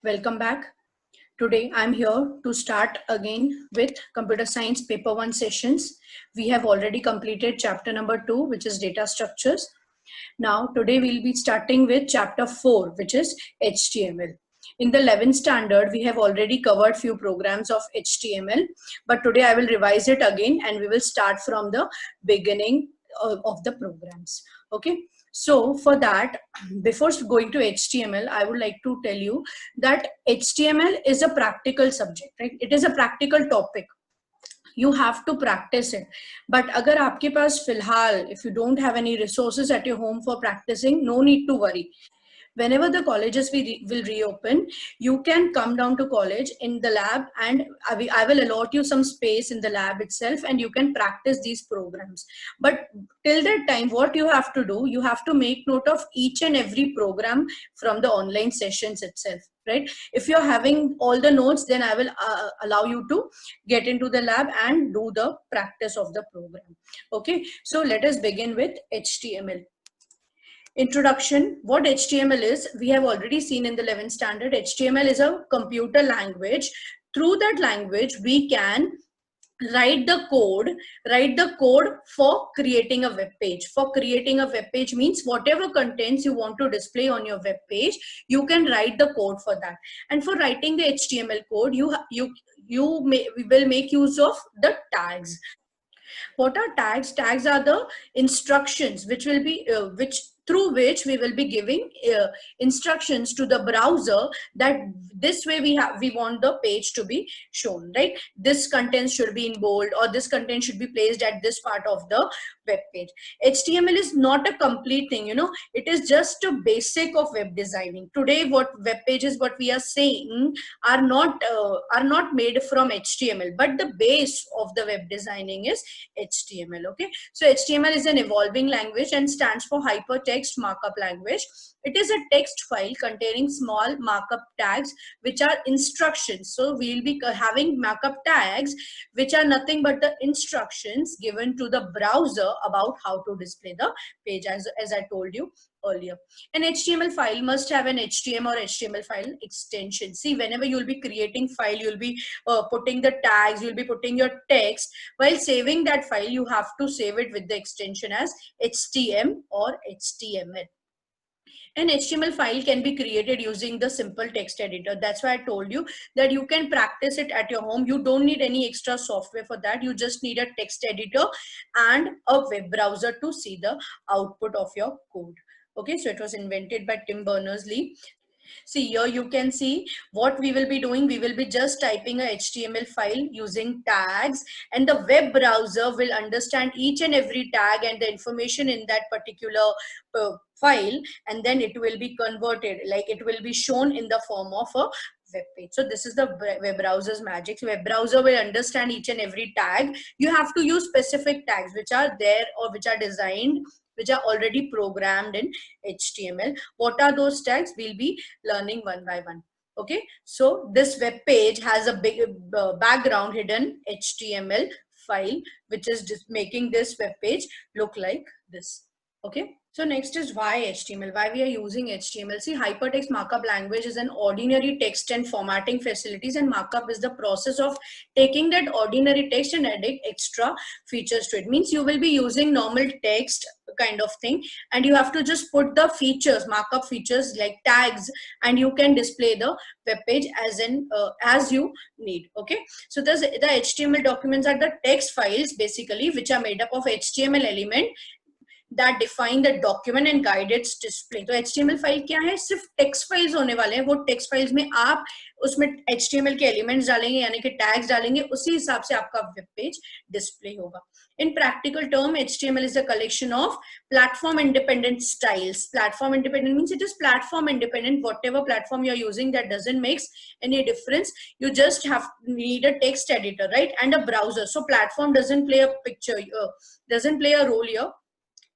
Welcome back. Today I'm here to start again with computer science paper 1 sessions. We have already completed chapter number 2, which is data structures. Now today we'll be starting with chapter 4, which is HTML. In the 11th standard, we have already covered few programs of HTML, but today I will revise it again and we will start from the beginning of the programs. Okay. So for that, before going to HTML, I would like to tell you that HTML is a practical subject, right? It is a practical topic. You have to practice it. But agar aapke paas filhal, if you don't have any resources at your home for practicing, no need to worry. Whenever the colleges will reopen, you can come down to college in the lab, and I will allot you some space in the lab itself, and you can practice these programs. But till that time, what you have to do, you have to make note of each and every program from the online sessions itself, right? If you're having all the notes, then I will allow you to get into the lab and do the practice of the program. Okay, so let us begin with HTML. Introduction. What HTML is, we have already seen in the 11th standard. HTML is a computer language. Through that language, we can write the code for creating a web page. For creating a web page means whatever contents you want to display on your web page, you can write the code for that. And for writing the HTML code, we will make use of the tags. What are tags? Tags are the instructions which will be through which we will be giving instructions to the browser that this way we want the page to be shown, right? This content should be in bold, or this content should be placed at this part of the web page. HTML is not a complete thing, it is just a basic of web designing. Today what web pages, what we are saying, are not made from HTML, but the base of the web designing is HTML. Okay, so HTML is an evolving language and stands for hypertext markup language. It is a text file containing small markup tags which are instructions. So we'll be having markup tags which are nothing but the instructions given to the browser about how to display the page, as I told you earlier. An HTML file must have an HTML or HTML file extension. See, whenever you'll be creating file, you'll be putting the tags, you'll be putting your text. While saving that file, you have to save it with the extension as HTML or HTML. An HTML file can be created using the simple text editor. That's why I told you that you can practice it at your home. You don't need any extra software for that. You just need a text editor and a web browser to see the output of your code. Okay, so it was invented by Tim Berners-Lee. See, here you can see what we will be doing. We will be just typing a HTML file using tags, and the web browser will understand each and every tag and the information in that particular file, and then it will be converted, like it will be shown in the form of a web page. So this is the web browser's magic. Web browser will understand each and every tag. You have to use specific tags which are there or which are designed, which are already programmed in HTML. What are those tags? We'll be learning one by one. Okay, so this web page has a big background hidden HTML file, which is just making this web page look like this. Okay, so next is why HTML, why we are using HTML. See, hypertext markup language is an ordinary text and formatting facilities, and markup is the process of taking that ordinary text and adding extra features to it. Means you will be using normal text kind of thing, and you have to just put the features, markup features like tags, and you can display the web page as you need. Okay, so the HTML documents are the text files basically, which are made up of HTML element that define the document and guide its display. तो HTML file क्या है? सिर्फ text files होने वाले हैं. वो text files में आप उसमें HTML के एलिमेंट्स डालेंगे, यानी कि टैग्स डालेंगे, उसी हिसाब से आपका वेब पेज डिस्प्ले होगा. In practical term, HTML is a collection of platform independent styles. Platform independent means it is platform independent. Whatever platform you are using, that doesn't make any difference. You just need a text editor, right, and a browser. So platform doesn't play a role here.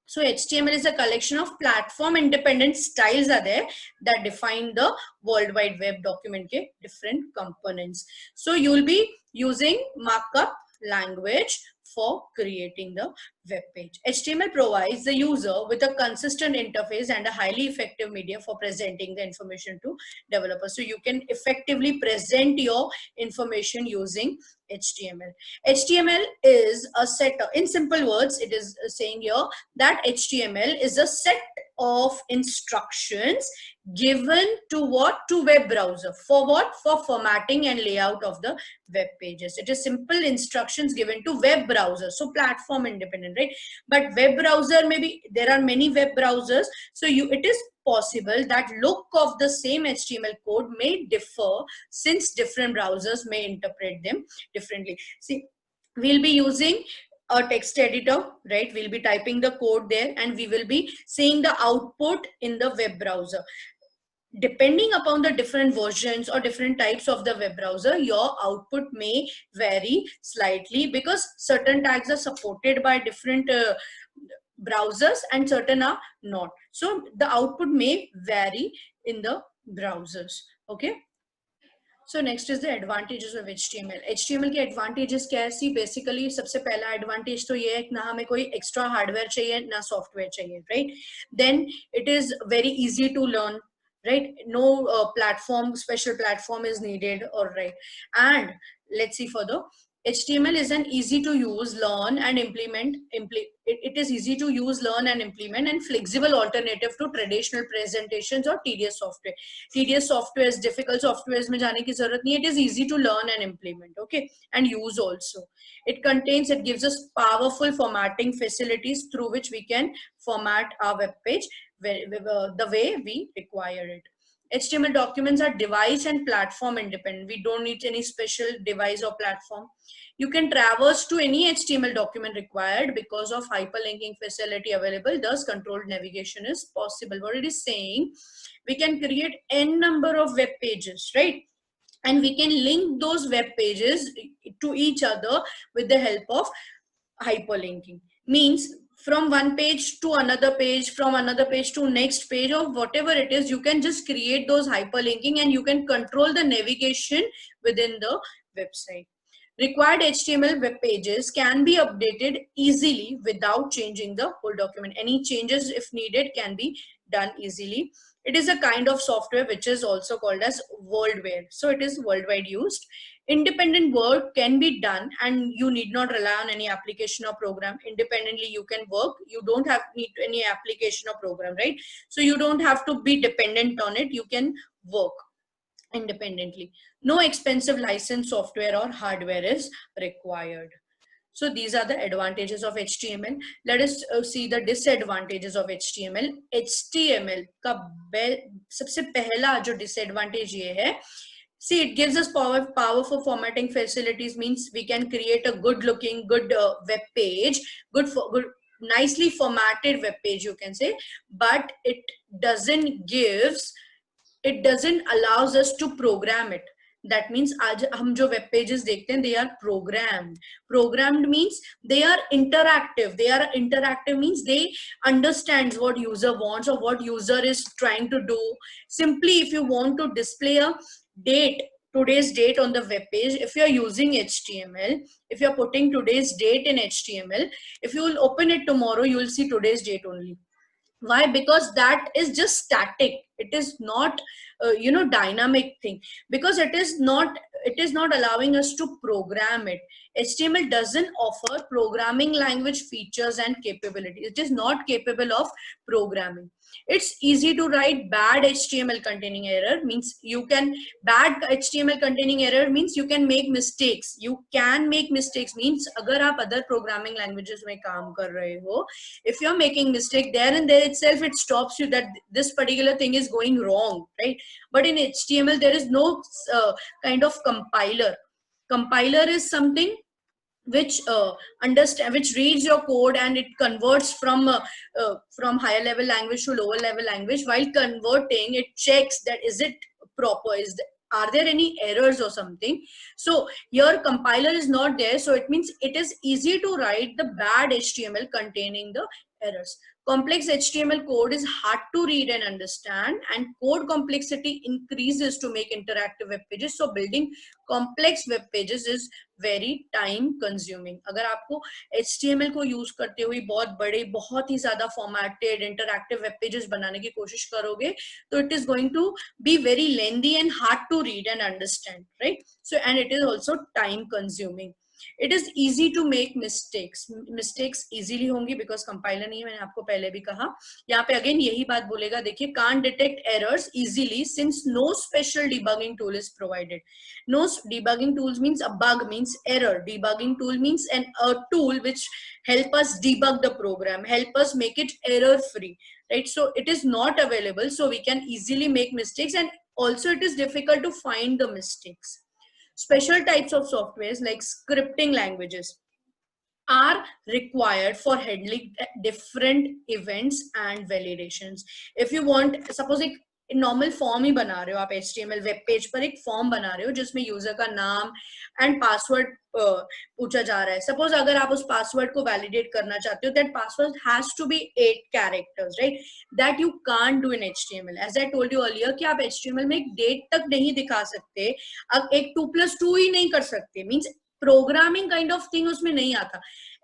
So HTML is a collection of platform independent styles are there that define the World Wide Web document के different components. So you will be using markup language for creating the web page. HTML provides the user with a consistent interface and a highly effective media for presenting the information to developers. So you can effectively present your information using HTML. HTML is a set of, in simple words, it is saying here that HTML is a set of instructions given to what? To web browser. For what? For formatting and layout of the web pages. It is simple instructions given to web browser, so platform independent, right? But web browser, maybe there are many web browsers, so it is possible that look of the same HTML code may differ, since different browsers may interpret them differently. See, we'll be using a text editor, right? We'll be typing the code there and we will be seeing the output in the web browser. Depending upon the different versions or different types of the web browser, your output may vary slightly, because certain tags are supported by different browsers and certain are not. So the output may vary in the browsers. Okay. So next is the advantages of HTML. HTML के advantages क्या है? See, basically सबसे पहला advantage तो ये है ना हमें कोई extra hardware चाहिए ना software चाहिए, right? Then it is very easy to learn, right? No special platform is needed, all right? And let's see further. HTML is an easy to use, learn and implement. It is easy to use, learn and implement, and flexible alternative to traditional presentations or tedious software. Tedious softwares, difficult softwares में जाने की जरूरत नहीं. It is easy to learn and implement, okay, and use also. It gives us powerful formatting facilities through which we can format our web page the way we require it. HTML documents are device and platform independent. We don't need any special device or platform. You can traverse to any HTML document required because of hyperlinking facility available. Thus, controlled navigation is possible. What it is saying, we can create n number of web pages, right? And we can link those web pages to each other with the help of hyperlinking. Means from one page to another page, from another page to next page, or whatever it is, you can just create those hyperlinking and you can control the navigation within the website. Required HTML web pages can be updated easily without changing the whole document. Any changes, if needed, can be done easily. It is a kind of software which is also called as worldware. So it is worldwide used. Independent work can be done and you need not rely on any application or program. Independently you can work. You don't need any application or program, right? So you don't have to be dependent on it. You can work independently. No expensive license software or hardware is required. So these are the advantages of HTML. Let us see the disadvantages of HTML. HTML का सबसे पहला जो disadvantage ये है. See, it gives us powerful formatting facilities. Means we can create a good looking, good web page, good nicely formatted web page, you can say, but it doesn't allows us to program it. That means आज हम जो web pages देखते हैं, they are programmed. Programmed means they are interactive. They are interactive means they understands what user wants or what user is trying to do. Simply, if you want to display a date, today's date on the web page, if you are using HTML, if you are putting today's date in HTML, if you will open it tomorrow, you will see today's date only. Why? Because that is just static. It is not dynamic thing, because it is not allowing us to program it. HTML doesn't offer programming language features and capabilities. It is not capable of programming. It's easy to write bad HTML containing error. Means bad HTML containing error means you can make mistakes. You can make mistakes means अगर आप other programming languages में काम कर रहे हो, if you're making mistake, there and there itself it stops you that this particular thing is going wrong, right? But in HTML there is no kind of compiler. Compiler is something which which reads your code and it converts from higher level language to lower level language. While converting, it checks that is it proper, are there any errors or something. So your compiler is not there, so it means it is easy to write the bad HTML containing the errors. Complex HTML code is hard to read and understand, and code complexity increases to make interactive web pages. So building complex web pages is very time consuming. अगर आपको HTML को use करते हुए बहुत बड़े, बहुत ही ज्यादा formatted interactive web pages बनाने की कोशिश करोगे, तो it is going to be very lengthy and hard to read and understand, right? So, and it is also time consuming. It is easy to make mistakes easily होंगी because compiler नहीं है, मैंने आपको पहले भी कहा. यहाँ पे again यही बात बोलेगा, देखिए can't detect errors easily since no special debugging tool is provided. No debugging tools means a bug means error. Debugging tool means a tool which help us debug the program, help us make it error free, right? So it is not available, so we can easily make mistakes, and also it is difficult to find the mistakes. Special types of softwares like scripting languages are required for handling different events and validations. If you want, suppose एक normal form ही बना रहे हो आप HTML web page पर, एक form बना रहे हो जिसमें यूजर का नाम एंड पासवर्ड पूछा जा रहा है. सपोज अगर आप उस पासवर्ड को वैलिडेट करना चाहते हो, that password has to be 8 characters, right? That you can't do in HTML. As I told you earlier कि आप HTML में एक डेट तक नहीं दिखा सकते, अब एक 2+2 ही नहीं कर सकते, means programming kind of thing उसमें नहीं आता.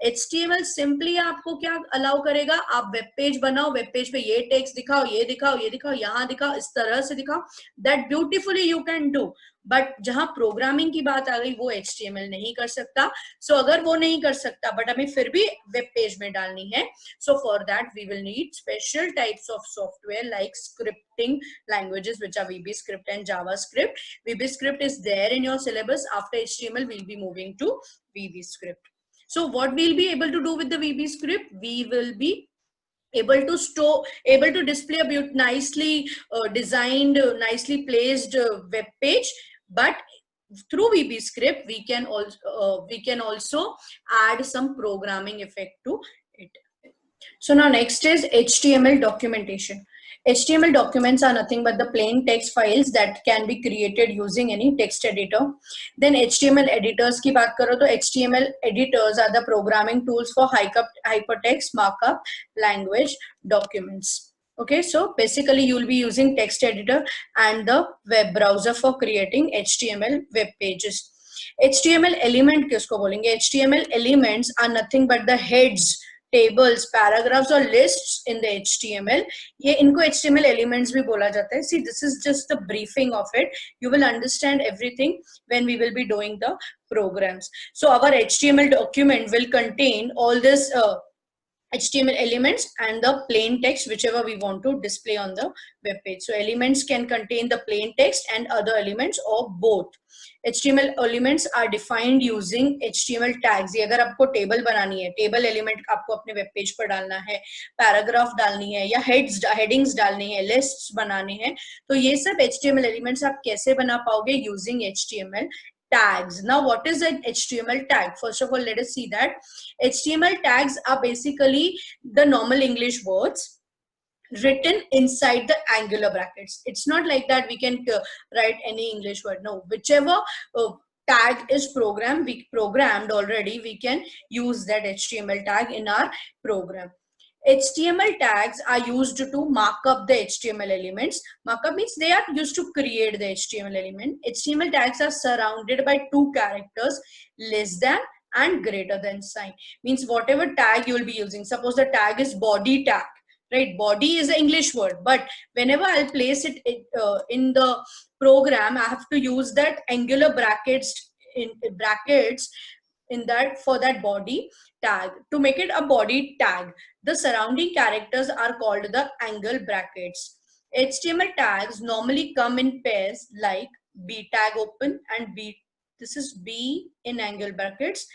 HTML सिंपली आपको क्या अलाउ करेगा, आप वेब पेज बनाओ, वेब पेज पे ये टेक्स्ट दिखाओ, ये दिखाओ, ये दिखाओ, यहाँ दिखाओ, इस तरह से दिखाओ, that beautifully you can do. But जहां प्रोग्रामिंग की बात आ गई वो HTML नहीं कर सकता. सो अगर वो नहीं कर सकता बट हमें फिर भी वेब पेज में डालनी है, so for that we will need special types of software like scripting languages which are VBScript and JavaScript. VBScript is there in your syllabus. After HTML we'll be moving to VBScript. So what we'll be able to do with the VBScript, we will be able to store, able to display a nicely designed, nicely placed web page. But through VBScript we can also add some programming effect to it. So now next is HTML documentation. HTML documents are nothing but the plain text files that can be created using any text editor. Then HTML editors की बात करो तो HTML editors are the programming tools for hypertext markup language documents. Okay, so basically you will be using text editor and the web browser for creating HTML web pages. HTML element किसको बोलेंगे? HTML elements are nothing but the heads, tables, paragraphs or lists in the HTML. ये इनको HTML elements भी बोला जाता है. See, this is just the briefing of it. You will understand everything when we will be doing the programs. So our HTML document will contain all this HTML elements and the plain text, whichever we want to display on the web page. So elements can contain the plain text and other elements or both. HTML elements are defined using HTML tags. ये अगर आपको table बनानी है, table element आपको अपने web page पर डालना है, पैराग्राफ डालनी है या हेडिंग्स डालनी है, लिस्ट्स बनाने हैं, तो ये सब HTML एलिमेंट्स आप कैसे बना पाओगे? Using HTML tags. Now what is an HTML tag? First of all, let us see that HTML tags are basically the normal English words written inside the angular brackets. It's not like that we can write any English word. No, whichever tag is programmed already, we can use that HTML tag in our program. HTML tags are used to mark up the HTML elements. Markup means they are used to create the HTML element. HTML tags are surrounded by two characters, less than and greater than sign. Means whatever tag you will be using. Suppose the tag is body tag, right? Body is an English word, but whenever I'll place it in the program, I have to use that angular brackets in that for that body tag. To make it a body tag, the surrounding characters are called the angle brackets. HTML tags normally come in pairs like B tag open and B. This is B in angle brackets,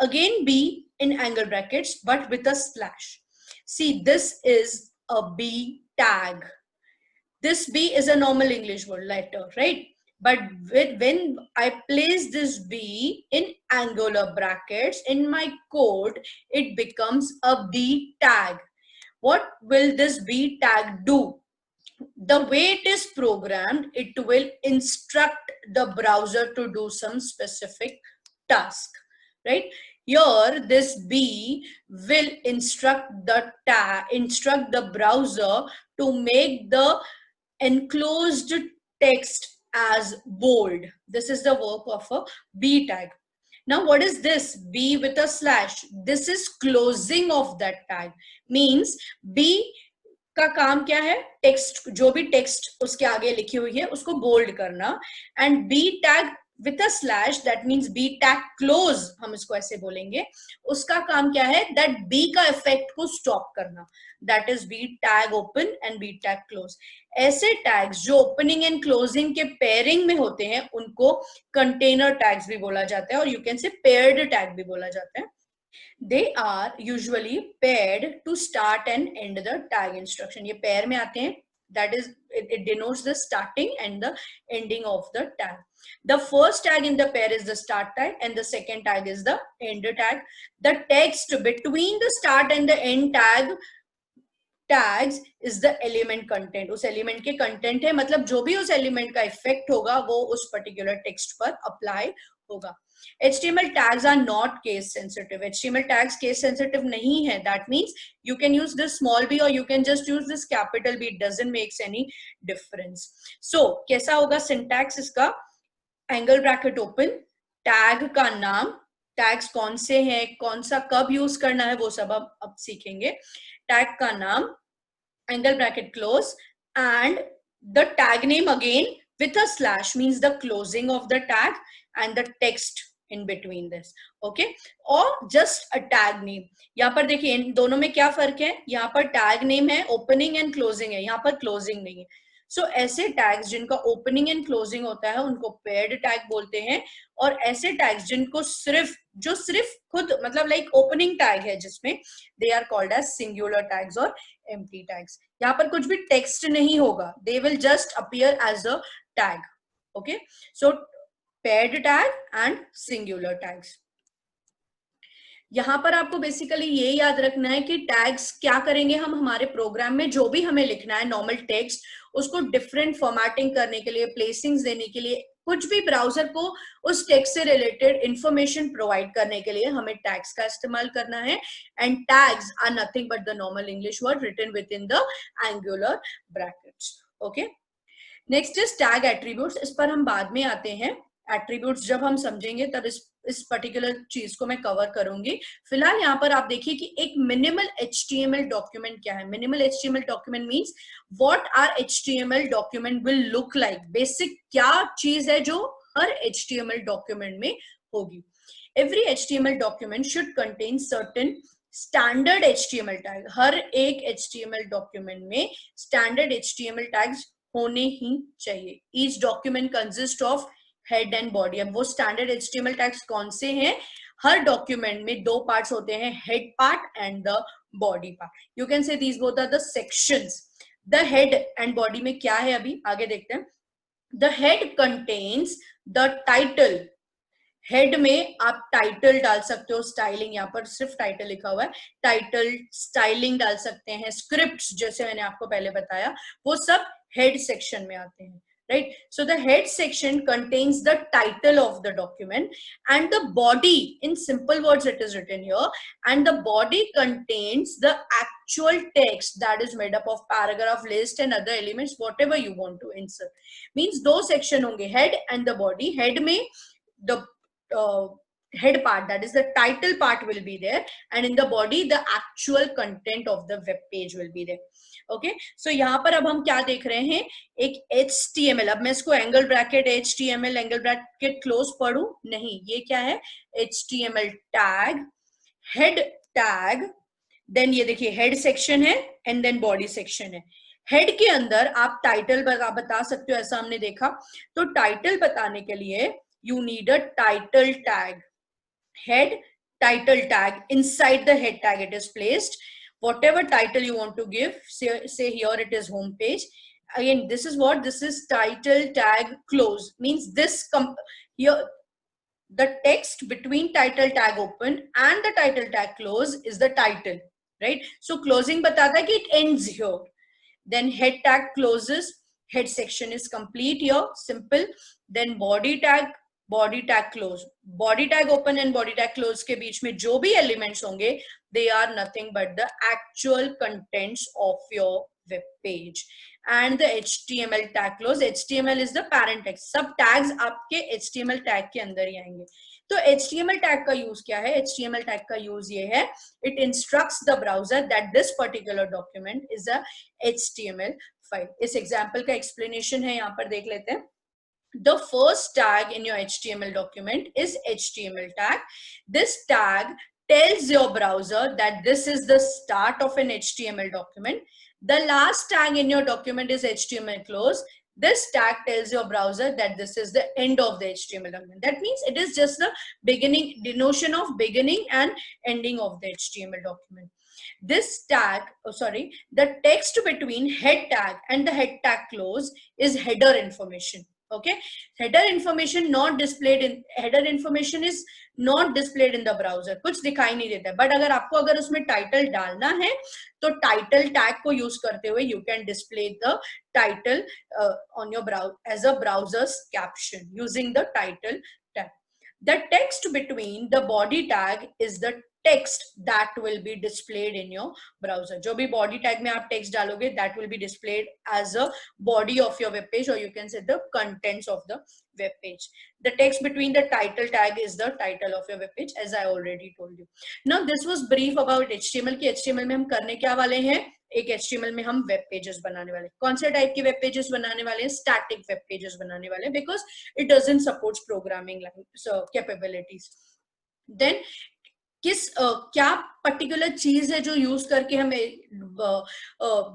again B in angle brackets, but with a slash. See, this is a B tag. This B is a normal English word letter, right? But when I place this B in angular brackets in my code, it becomes a B tag. What will this B tag do? The way it is programmed, it will instruct the browser to do some specific task, right? Here, this B will instruct the browser to make the enclosed text as bold. This is the work of a B tag. Now, what is this? B with a slash. This is closing of that tag. Means B का काम क्या है? Text, जो भी text उसके आगे लिखी हुई है उसको बोल्ड करना. And B tag with a slash, that means b tag close, हम इसको ऐसे बोलेंगे. उसका काम क्या है? that b का इफेक्ट को स्टॉप करना. that is b tag open and b tag close. ऐसे टैग्स जो ओपनिंग एंड क्लोजिंग के पेयरिंग में होते हैं उनको कंटेनर टैग्स भी बोला जाता है, और यू कैन से पेयर्ड टैग भी बोला जाता है. They are usually paired to start and end the tag instruction. ये pair में आते हैं. That is, it denotes the starting and the ending of the tag. The first tag in the pair is the start tag, and the second tag is the end tag. The text between the start and the end tags is the element content. उस element के content है, मतलब जो भी उस element का effect होगा वो उस particular text पर apply होगा. HTML tags are not case sensitive. HTML tags case sensitive नहीं है. That means you can use this small b or you can just use this capital B. It doesn't make any difference. So कैसा होगा syntax इसका? Angle bracket open, tag का नाम, tags कौन से हैं, कौन सा कब यूज करना है वो सब अब सीखेंगे. Tag का नाम, angle bracket close, and the tag name again with a slash means the closing of the tag and the text in between this. Okay, or just a tag name. यहाँ पर देखिए इन दोनों में क्या फर्क है? यहाँ पर tag name है, opening and closing है, यहाँ पर closing नहीं है. So ऐसे टैग्स जिनका ओपनिंग एंड क्लोजिंग होता है उनको पेयर्ड टैग बोलते हैं, और ऐसे टैग्स जिनको सिर्फ खुद मतलब लाइक ओपनिंग टैग है जिसमें they are called as singular tags और एम्प्टी टैग्स. यहाँ पर कुछ भी टेक्स्ट नहीं होगा, they will just appear as a tag. Okay, so paired tag and singular tags. यहाँ पर आपको बेसिकली ये याद रखना है कि टैग्स क्या करेंगे हम हमारे प्रोग्राम में, जो भी हमें लिखना है नॉर्मल टेक्स्ट, उसको डिफरेंट फॉर्मेटिंग करने के लिए, प्लेसिंग्स देने के लिए, कुछ भी ब्राउजर को उस टेक्स्ट से रिलेटेड इंफॉर्मेशन प्रोवाइड करने के लिए हमें टैग्स का इस्तेमाल करना है. And tags are nothing but the normal English word written within the angular brackets. Okay, next is tag attributes. इस पर हम बाद में आते हैं. एट्रीब्यूट्स जब हम समझेंगे तब इस पर्टिकुलर चीज को मैं कवर करूंगी. फिलहाल यहाँ पर आप देखिए कि एक मिनिमल HTML डॉक्यूमेंट क्या है. Minimal HTML document means what are HTML document will look like. Basic क्या चीज है जो हर HTML डॉक्यूमेंट में होगी. Every HTML document should contain certain standard HTML tag. हर एक HTML डॉक्यूमेंट में स्टैंडर्ड HTML टैग्स होने ही चाहिए. Each document consist of head and body. अब वो स्टैंडर्ड HTML टैग्स कौन से हैं? हर डॉक्यूमेंट में दो पार्ट्स होते हैं, head part and the body part. You can say these both are the sections. The head and body में क्या है अभी आगे देखते हैं. The head contains the title. Head में आप टाइटल डाल सकते हो, स्टाइलिंग, यहाँ पर सिर्फ टाइटल लिखा हुआ है, टाइटल स्टाइलिंग डाल सकते हैं, स्क्रिप्ट्स जैसे मैंने आपको पहले बताया वो सब हेड सेक्शन में आते हैं. Right, so the head section contains the title of the document, and the body, in simple words it is written here, and the body contains the actual text that is made up of paragraph, list and other elements whatever you want to insert. Means दो section होंगे, head and the body. Head में the head part, that is the title part, will be there, and in the body the actual content of the web page will be there. Okay, so यहाँ पर अब हम क्या देख रहे हैं, एक HTML. अब मैं इसको angle bracket HTML angle bracket close पढ़ू नहीं, ये क्या है, HTML tag, head tag, then ये देखिए हेड सेक्शन है एंड देन बॉडी सेक्शन है. हेड के अंदर आप टाइटल बता सकते हो, ऐसा हमने देखा. तो टाइटल बताने के लिए you need a title tag. Head title tag, inside the head tag it is placed. Whatever title you want to give, say here it is home page. Again, this is what, this is title tag close, means this here the text between title tag open and the title tag close is the title, right? So closing batata ki it ends here. Then head tag closes, head section is complete here, simple. Then body tag body tag close, body tag open and body tag close के बीच में जो भी elements होंगे they are nothing but the actual contents of your web page. And the HTML tag close, HTML is the parent tag, सब tags आपके HTML tag के अंदर ही आएंगे. तो HTML टैग का यूज क्या है? HTML टैग का यूज ये है, it instructs the browser that this particular document is a HTML file. इस एग्जांपल का एक्सप्लेनेशन है, यहाँ पर देख लेते हैं. The first tag in your HTML document is HTML tag. This tag tells your browser that this is the start of an HTML document. The last tag in your document is HTML close. This tag tells your browser that this is the end of the HTML document. That means it is just the beginning, denotion of beginning and ending of the HTML document. This tag, the text between head tag and the head tag close is header information. Okay, header information is not displayed in the browser, कुछ दिखाई नहीं देता है. But अगर उसमें title डालना है तो टाइटल टैग को यूज करते हुए you can display the title on your browser as a browser's caption using the title tag. The text between the body tag is the text that will be displayed in your browser. जो भी body tag में आप text डालोगे that will be displayed as a body of your web page, or you can say the contents of the web page. The text between the title tag is the title of your web page, as I already told you. Now this was brief about HTML कि HTML में हम करने क्या वाले हैं. एक HTML में हम वेब पेजेस बनाने वाले. कौन से टाइप के वेब पेजेस बनाने वाले हैं? स्टैटिक वेब पेजेस बनाने वाले, because it doesn't supports programming capabilities. Then क्या पर्टिकुलर चीज है जो यूज करके हमें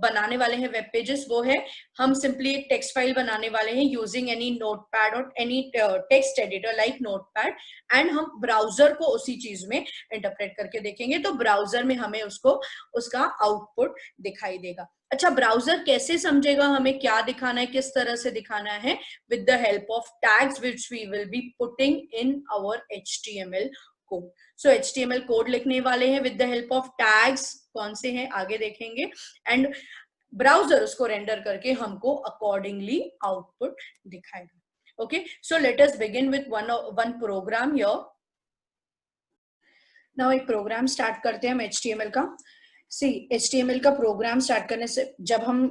बनाने वाले हैं वेब पेजेस? वो है, हम सिंपली एक टेक्स्ट फाइल बनाने वाले हैं यूजिंग एनी नोटपैड और any text editor like notepad, and हम ब्राउजर को उसी चीज में इंटरप्रेट करके देखेंगे. तो ब्राउजर में हमें उसका आउटपुट दिखाई देगा. अच्छा, ब्राउजर कैसे समझेगा हमें क्या दिखाना है, किस तरह से दिखाना है? With the help of tags which we will be putting in our HTML code. So HTML code लिखने वाले हैं with the help of tags. कौन से हैं आगे देखेंगे. एंड ब्राउजर उसको रेंडर करके हमको अकॉर्डिंगली आउटपुट दिखाएगा. Okay, so let us begin with one program here. Now एक प्रोग्राम स्टार्ट करते हैं हम HTML का. HTML का प्रोग्राम स्टार्ट करने से जब हम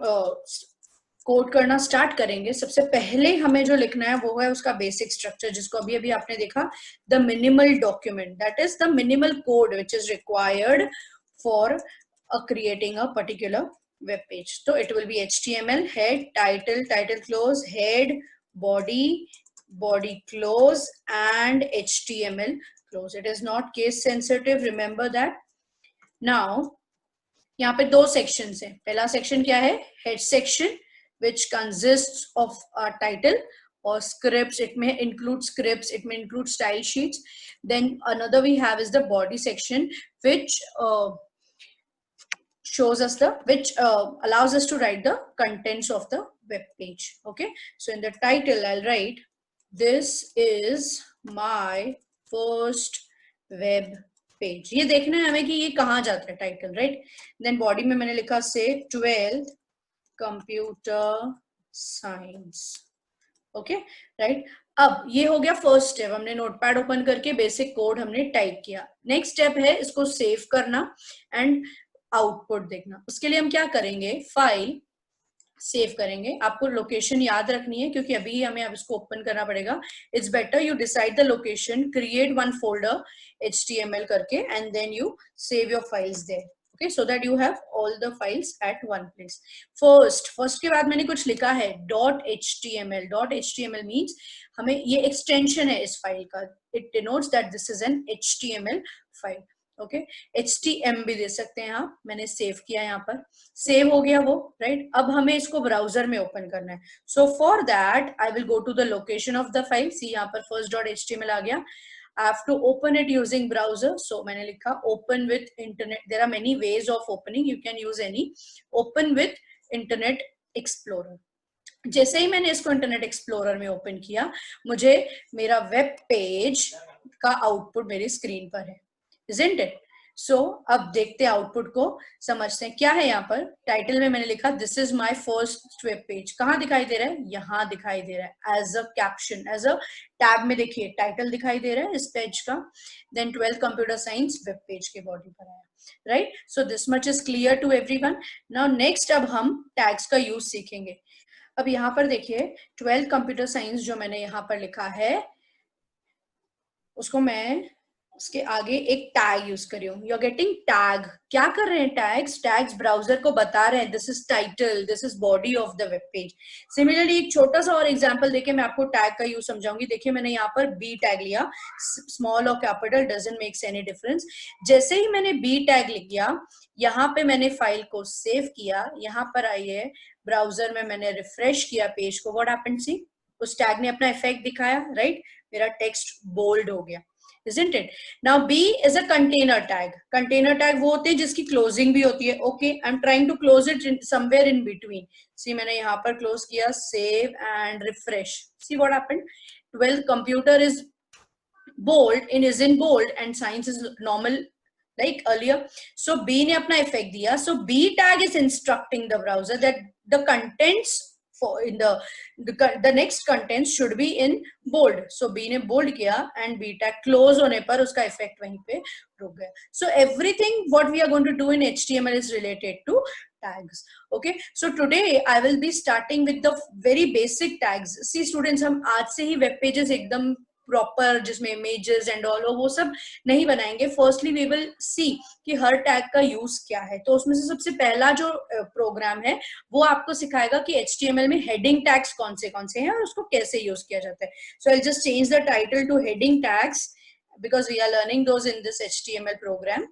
कोड करना स्टार्ट करेंगे, सबसे पहले हमें जो लिखना है वो है उसका बेसिक स्ट्रक्चर, जिसको अभी अभी आपने देखा, the minimal document, that is the minimal code which is required for creating a particular web page. So it will be HTML head, title close, head, body close, and HTML close. It is not case sensitive, remember that. Now यहाँ पे दो sections हैं. पहला section क्या है? Head section, which consists of a title or scripts. It may include scripts, it may include style sheets. Then another we have is the body section, which allows us to write the contents of the web page. Okay, so in the title I'll write, this is my first web page. ये देखना है हमें कि ये कहाँ जाता है, title, right. Then body में मैंने लिखा से 12th computer science. Okay, right. अब ये हो गया फर्स्ट स्टेप. हमने नोटपैड ओपन करके बेसिक कोड हमने टाइप किया. नेक्स्ट स्टेप है इसको सेव करना एंड आउटपुट देखना. उसके लिए हम क्या करेंगे? फाइल सेव करेंगे. आपको लोकेशन याद रखनी है क्योंकि अभी हमें अब इसको ओपन करना पड़ेगा. It's better you decide the location, create one folder HTML करके, and then you save your files there. Okay, so that you have all the files at one place. First के बाद मैंने कुछ लिखा है .html. .html मीन्स हमें ये extension है इस फाइल का. It denotes that this is an HTML file. Okay, HTML भी दे सकते हैं आप. मैंने सेव किया, यहाँ पर सेव हो गया वो, राइट. अब हमें इसको ब्राउजर में ओपन करना है. So for that I will go to the location of the file. See यहाँ पर first .html आ गया. I have to open it using browser. So मैंने लिखा open with internet. There are many ways of opening. You can use any. Open with Internet Explorer. जैसे ही मैंने इसको internet explorer में open किया, मुझे मेरा वेब पेज का आउटपुट मेरी स्क्रीन पर है. Isn't it? सो अब देखते हैं आउटपुट को, समझते हैं क्या है। यहाँ पर टाइटल में मैंने लिखा this is my first web page. कहाँ दिखाई दे रहा है? यहाँ दिखाई दे रहा है as a caption, as a tab में। देखिए टाइटल दिखाई दे रहा है इस पेज का। Then 12th computer science web page के बॉडी पर आया, right. So this much is clear to everyone. Now next अब हम टैग्स का यूज सीखेंगे। अब यहाँ पर देखिए 12th कंप्यूटर साइंस जो मैंने यहाँ पर लिखा है उसको मैं उसके आगे एक टैग यूज कर रही हूँ। You are getting tag. क्या कर रहे हैं टैग्स? टैग्स ब्राउजर को बता रहे हैं this is title, this is body of the web page. Similarly एक छोटा सा और एग्जांपल देके मैं आपको टैग का यूज समझाऊंगी। देखिए मैंने यहाँ पर बी टैग लिया, स्मॉल और capital doesn't makes any difference. जैसे ही मैंने बी टैग लिख दिया, यहाँ पे मैंने फाइल को सेव किया, यहाँ पर आइए ब्राउजर में मैंने रिफ्रेश किया पेज को, व्हाट हैपेंड? सी उस टैग ने अपना इफेक्ट दिखाया, राइट। मेरा टेक्स्ट बोल्ड हो गया, isn't it? Now B is a container tag. Container tag वो होते हैं जिसकी closing भी होती है. Okay, I'm trying to close it in somewhere in between. See मैंने यहाँ पर close किया, save and refresh. See what happened? 12th computer is bold and is in bold and science is normal like earlier. So B ने अपना effect दिया. So B tag is instructing the browser that the contents for in the next contents should be in bold. So B ने bold किया and B tag close होने पर उसका effect वहीं पे रुक गया. So everything what we are going to do in HTML is related to tags. Okay, so today I will be starting with the very basic tags. See students, हम आज से ही web pages एकदम proper जिसमें images and all वो सब नहीं बनाएंगे. Firstly we will see कि हर टैग का यूज क्या है. तो उसमें से सबसे पहला जो प्रोग्राम है वो आपको सिखाएगा कि HTML में हेडिंग टैग्स कौन से हैं और उसको कैसे यूज किया जाता है. So I just change the title to heading tags because we are learning those in this HTML program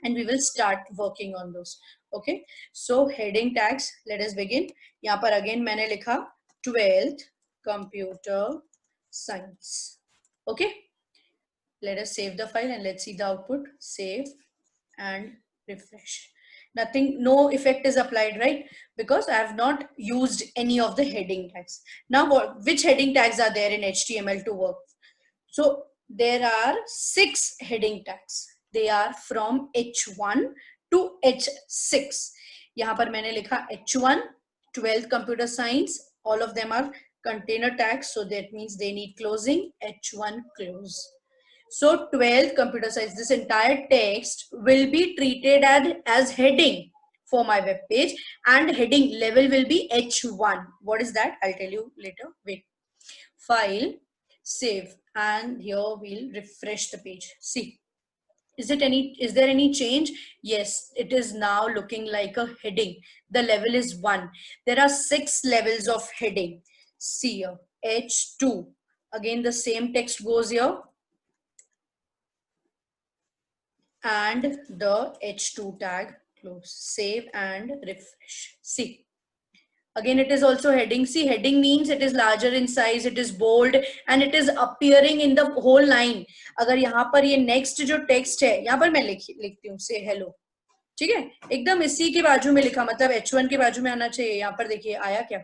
and we will start working on those. Okay, so heading tags, let us begin. यहाँ पर again मैंने लिखा 12th computer science. Okay, let us save the file and let's see the output. Save and refresh. Nothing, no effect is applied, right? Because I have not used any of the heading tags. Now which heading tags are there in HTML to work? So there are 6 heading tags. They are from H1 to H6. यहाँ पर मैंने लिखा H1, 12th computer science, all of them are container tags, so that means they need closing. H1 close. So 12th computer science, this entire text will be treated as heading for my web page and heading level will be H1. What is that? I'll tell you later. Wait. File, save, and here we'll refresh the page. See, is there any change? Yes, it is now looking like a heading. The level is 1. There are 6 levels of heading. See here, H2. Again the same text goes here and the H2 tag close. Save and refresh. See, again it is also heading. See, heading means it is larger in size, it is bold and it is appearing in the whole line. अगर यहाँ पर ये next जो text है, यहाँ पर मैं लिखती हूँ say hello, ठीक है, एकदम इसी के बाजू में लिखा, मतलब H1 के बाजू में आना चाहिए. यहाँ पर देखिए आया क्या?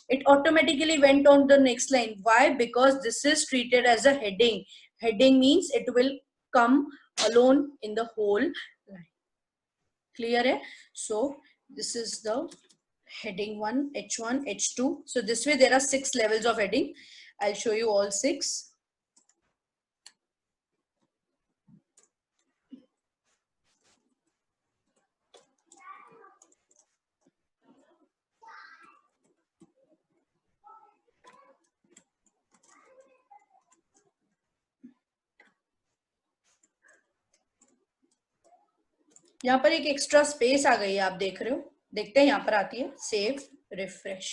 It automatically went on the next line. Why? Because this is treated as a heading. Heading means it will come alone in the whole line. Clear hai? So this is the heading 1, H1, H2. So this way there are 6 levels of heading. I'll show you all 6. यहाँ पर एक extra space आ गई है, आप देख रहे हो, देखते हैं यहाँ पर आती है. Save, refresh.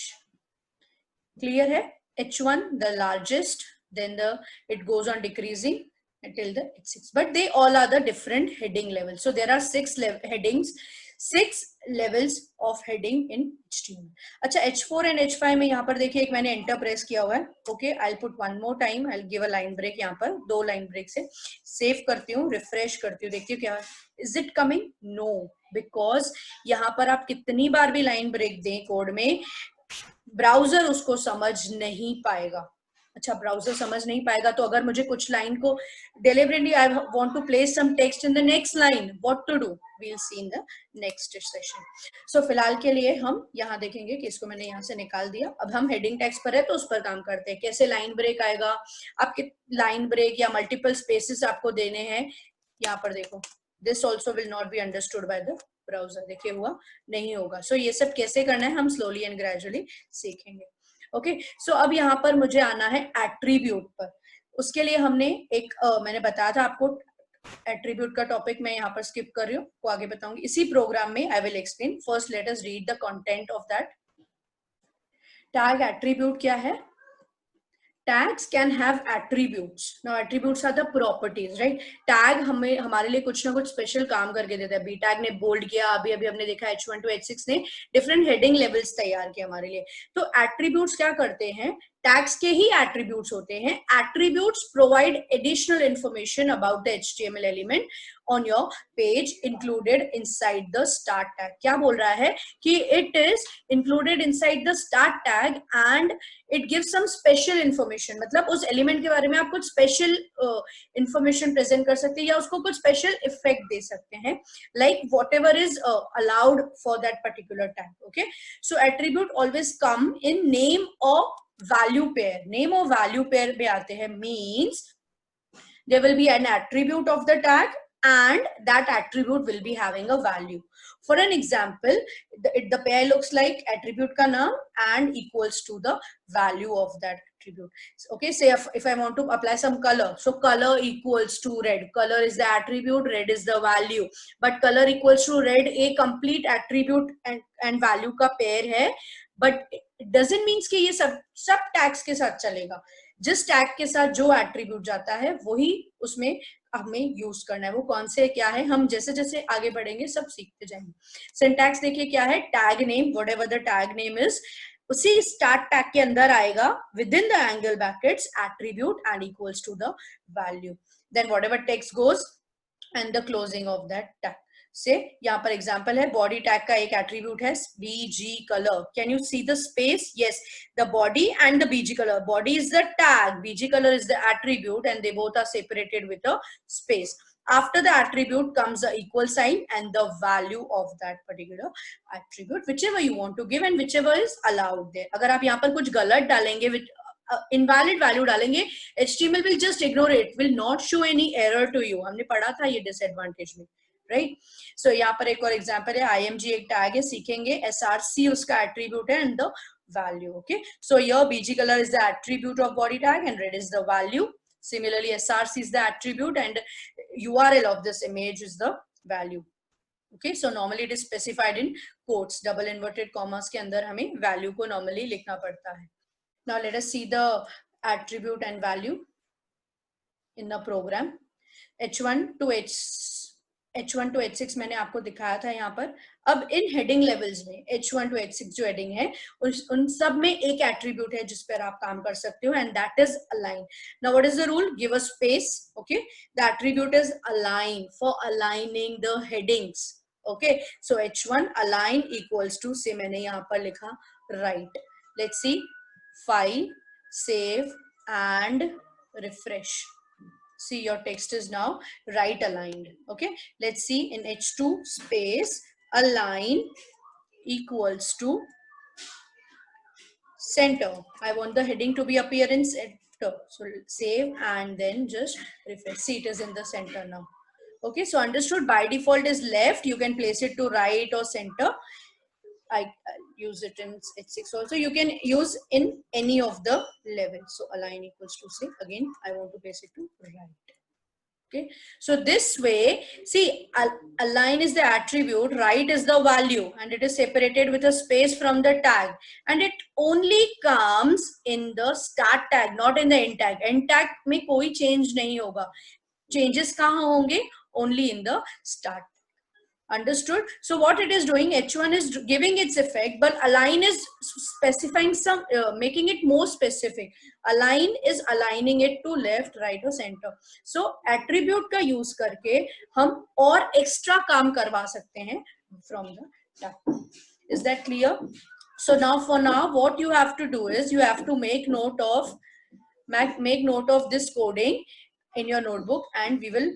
क्लियर है? H1 the largest, then it goes on decreasing until the H6, but they all are the different heading levels. So there are 6 headings, 6 levels of heading in HTML. अच्छा, H4 and H5 में यहाँ पर देखिए एक मैंने enter press किया हुआ है. Okay, I'll put one more time. I'll give a line break. यहाँ पर 2 line break से save करती हूँ, refresh करती हूँ, देखती हूँ क्या is it coming? No, because यहाँ पर आप कितनी बार भी line break दें कोड में, ब्राउजर उसको समझ नहीं पाएगा. अच्छा, ब्राउजर समझ नहीं पाएगा, तो अगर मुझे कुछ लाइन को deliberately I want to place some text in the next line, what to do? We'll see in the next session. So फिलहाल के लिए हम यहाँ देखेंगे कि इसको मैंने यहाँ से निकाल दिया. अब हम हेडिंग टेक्स्ट पर है तो उस पर काम करते हैं. कैसे लाइन ब्रेक आएगा, आपके लाइन ब्रेक या मल्टीपल स्पेसेस आपको देने हैं. यहाँ पर देखो, this also will not be understood by the browser. देखिए हुआ नहीं होगा. So ये सब कैसे करना है हम slowly and gradually सीखेंगे. ओके, सो अब यहाँ पर मुझे आना है एट्रीब्यूट पर. उसके लिए हमने एक मैंने बताया था आपको, एट्रीब्यूट का टॉपिक मैं यहाँ पर स्किप कर रही हूँ, को आगे बताऊंगी इसी प्रोग्राम में. I will explain. First let us read the content of that. Tag attribute क्या है? Tags can have attributes. Now attributes are the properties, right? Tag हमें हमारे लिए कुछ ना कुछ स्पेशल काम करके देता है. बी टैग ने बोल्ड किया, अभी अभी हमने देखा H1 to H6 ने डिफरेंट हेडिंग लेवल्स तैयार किए हमारे लिए. तो एट्रीब्यूट्स क्या करते हैं? टैग्स के ही एट्रीब्यूट्स होते हैं. Attributes provide additional information about the HTML element on your page included inside the start tag. क्या बोल रहा है कि it is included inside the start tag and it gives some special information. मतलब उस एलिमेंट के बारे में आप कुछ स्पेशल इंफॉर्मेशन प्रेजेंट कर सकते हैं या उसको कुछ स्पेशल इफेक्ट दे सकते हैं, like whatever is allowed for that particular tag. Okay, so attribute always come in name or value pair. Name or value pair में आते हैं, means there will be an attribute of the tag and that attribute will be having a value. For an example, the pair looks like attribute ka naam and equals to the value of that attribute. Okay, say if I want to apply some color, so color equals to red. Color is the attribute, red is the value. But color equals to red a complete attribute and value का pair है. But it doesn't mean कि ये सब tags के साथ चलेगा. जिस tag के साथ जो एट्रीब्यूट जाता है वही उसमें हमें यूज करना है. वो कौन से क्या है हम जैसे जैसे आगे बढ़ेंगे सब सीखते जाएंगे. सिंटैक्स देखिए क्या है. Tag name, whatever the tag name is, उसी स्टार्ट टैग के अंदर आएगा within the angle brackets attribute and equals to the value. Then whatever text goes and the closing of that tag. से यहाँ पर एग्जाम्पल है, body tag का एक एट्रीब्यूट है BG color. Can you see the space? Yes, the body and the BG color. Body is the tag, BG color is the attribute, and they both are separated with a space. After the attribute comes the equal sign and the value of that particular attribute, whichever you want to give and whichever is allowed there. अगर आप यहाँ पर कुछ गलत डालेंगे, invalid value डालेंगे, HTML will just ignore it, will not show any error to you. हमने पढ़ा था ये disadvantage में, राइट. सो यहाँ पर एक और एग्जांपल है, IMG एक टैग है, सीखेंगे. SRC उसका एट्रीब्यूट है and the value. Okay, so your BG color is the attribute of body tag and red is the value. Similarly, SRC is the attribute and URL of this image is the value. Okay, so normally it is specified in quotes, double inverted commas के अंदर हमें value को normally लिखना पड़ता है. Now let us see the attribute and value in the program. H1 to H6 मैंने आपको दिखाया था यहाँ पर. अब इन हेडिंग लेवल्स में H1 to H6 जो हेडिंग है उन सब में एक एट्रीब्यूट है जिस पर आप काम कर सकते हो, and that is align. Now what is the rule? Give a space. Okay, the attribute is align for aligning the headings. Okay, so H1 align equals to, से मैंने यहाँ पर लिखा right. Let's see, file, save and refresh. See, your text is now right aligned. Okay, let's see in H2 space align equals to center. I want the heading to be appear in center. So save and then just refresh. See, it is in the center now. Okay, so understood. By default is left. You can place it to right or center. I use it in H6 also. You can use in any of the levels. So align equals to, say again I want to place it to right. Okay, so this way, see, align is the attribute, right is the value, and it is separated with a space from the tag, and it only comes in the start tag, not in the end tag. End tag में कोई change नहीं होगा. Changes कहाँ होंगे? Only in the start. Understood? So what it is doing, H1 is giving its effect, but align is specifying some, making it more specific. Align is aligning it to left, right or center. So attribute का use करके हम और extra काम करवा सकते हैं from the tag. Is that clear? So now for now, what you have to do is you have to make note of make note of this coding in your notebook, and we will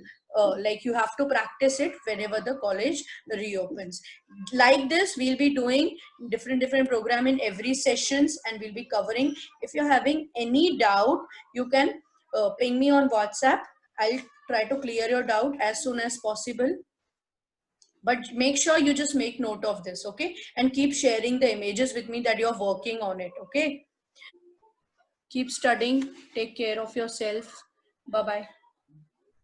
like you have to practice it whenever the college reopens. Like this, we'll be doing different program in every sessions, and we'll be covering. If you're having any doubt, you can ping me on WhatsApp. I'll try to clear your doubt as soon as possible, but make sure you just make note of this, okay? And keep sharing the images with me that you're working on it, okay? Keep studying, take care of yourself. Bye bye.